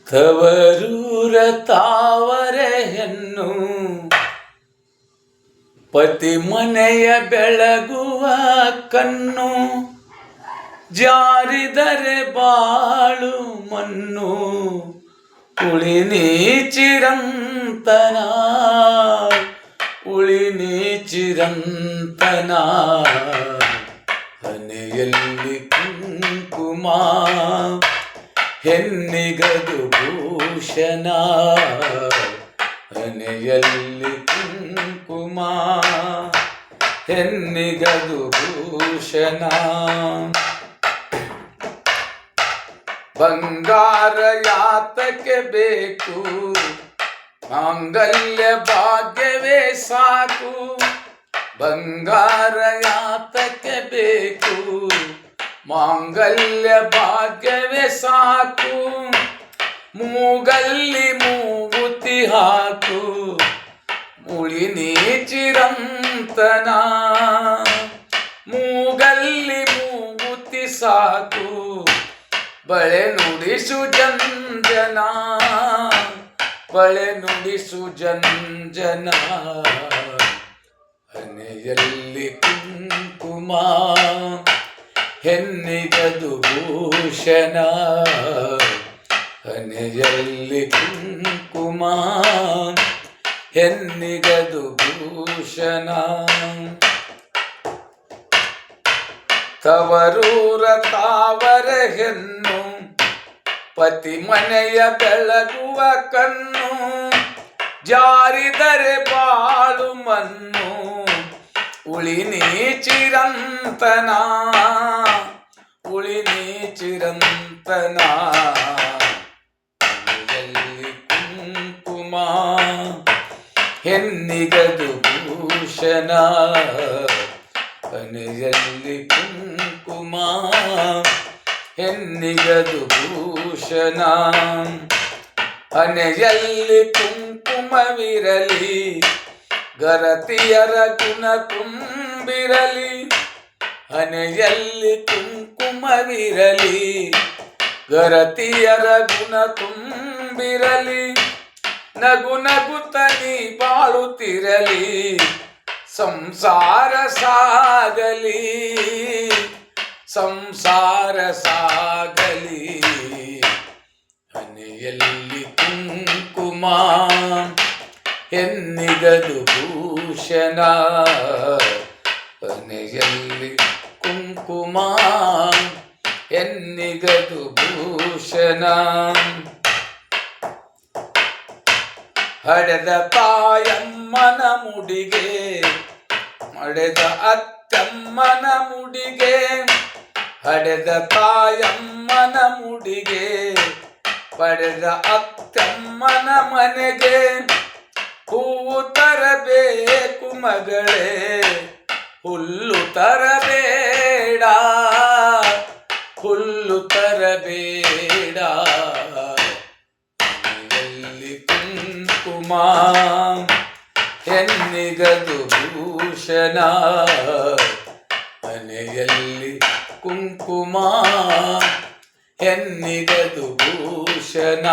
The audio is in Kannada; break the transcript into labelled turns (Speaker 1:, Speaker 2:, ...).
Speaker 1: ತವರೂರ ತಾವರೆ ಹೆಣ್ಣು ಪತಿ ಮನೆಯ ಬೆಳಗುವ ಕಣ್ಣು, ಜಾರಿದರೆ ಬಾಳು ಮಣ್ಣು ಉಳಿನಿ ಚಿರಂತನ, ಉಳಿನಿ ಚಿರಂತನ. ಹನೆಯಲ್ಲಿ ಕುಂಕುಮ ಹೆಣ್ಣಿಗದು ಭೂಷಣ, ಹನೆಯಲ್ಲಿ ಕುಂಕುಮ ಹೆಣ್ಣಿಗದು ಭೂಷಣ. ಬಂಗಾರ ಯಾತಕ್ಕೆ ಬೇಕು, ಮಾಂಗಲ್ಯ ಭಾಗ್ಯವೇ ಸಾಕು. ಬಂಗಾರ ಯಾತಕ್ಕೆ ಬೇಕು, ಮಾಂಗಲ್ಯ ಭಾಗ್ಯವೇ ಸಾಕು. ಮೂಗಲ್ಲಿ ಮೂಗುತಿ ಹಾಕು, ಮುಳಿನಿ ಚಿರಂತನ. ಮೂಗಲ್ಲಿ ಮೂಗುತಿ ಸಾಕು, ಬಳೆ ನುಡಿಸು ಜಂಜನ, ಬಳೆ ನುಡಿಸು ಜಂಜನ. ಹನೆಯಲ್ಲಿ ಕುಂಕುಮ ಹೆಣ್ಣಿಗದು ಭೂಷಣ, ಹನೆಯಲ್ಲಿ ಕುಂಕುಮ ಹೆಣ್ಣಿಗದು ಭೂಷಣ. ತವರೂರ ತಾವರ ಹೆಣ್ಣು ಪತಿ ಮನೆಯ ಬೆಳಗುವ ಕಣ್ಣು, ಜಾರಿದರೆ ಬಾಳು ಮಣ್ಣು ಉಳಿನಿ ಚಿರಂತನ, ಉಳಿನಿ ಚಿರಂತನ. ಹನೆಯಲ್ಲಿ ಕುಂಕುಮ ಹೆಣ್ಣಿಗದು ಭೂಷಣ, ಹನೆಯಲ್ಲಿ ಕುಂಕುಮ ಹೆಣ್ಣಿಗದು ಭೂಷಣ. ಹನೆಯಲ್ಲಿ ಕುಂಕುಮವಿರಲಿ, ಗರತಿಯರ ಗುಣ ತುಂಬಿರಲಿ. ಹನೆಯಲ್ಲಿ ಕುಂಕುಮವಿರಲಿ, ಗರತಿಯರ ಗುಣ ತುಂಬಿರಲಿ. ನಗು ನಗುತ್ತ ನೀ ಬಾಳುತ್ತಿರಲಿ, ಸಂಸಾರ ಸಾಗಲಿ, ಸಂಸಾರ ಸಾಗಲಿ. ಹನೆಯಲ್ಲಿ ಕುಂಕುಮ ಹೆಣ್ಣಿಗದು ಭೂಷಣ, ಹನೆಯಲ್ಲಿ ಕುಂಕುಮ ಹೆಣ್ಣಿಗದು ಭೂಷಣ. ಹಡೆದ ತಾಯಮ್ಮನ ಮುಡಿಗೆ, ಮಡೆದ ಅತ್ತಮ್ಮನ ಮುಡಿಗೆ. ಹಡೆದ ತಾಯಮ್ಮನ ಮುಡಿಗೆ, ಪಡೆದ ಅತ್ತಮ್ಮನ ಮನೆಗೆ. ಹೂವು ತರಬೇಕು ಮಗಳೇ, ಹುಲ್ಲು ತರಬೇಡ, ಹುಲ್ಲು ತರಬೇಡ. ಹನೆಯಲ್ಲಿ ಕುಂಕುಮ ಹೆಣ್ಣಿಗದು ಭೂಷಣ, ಹನೆಯಲ್ಲಿ ಕುಂಕುಮ ಹೆಣ್ಣಿಗದು ಭೂಷಣ.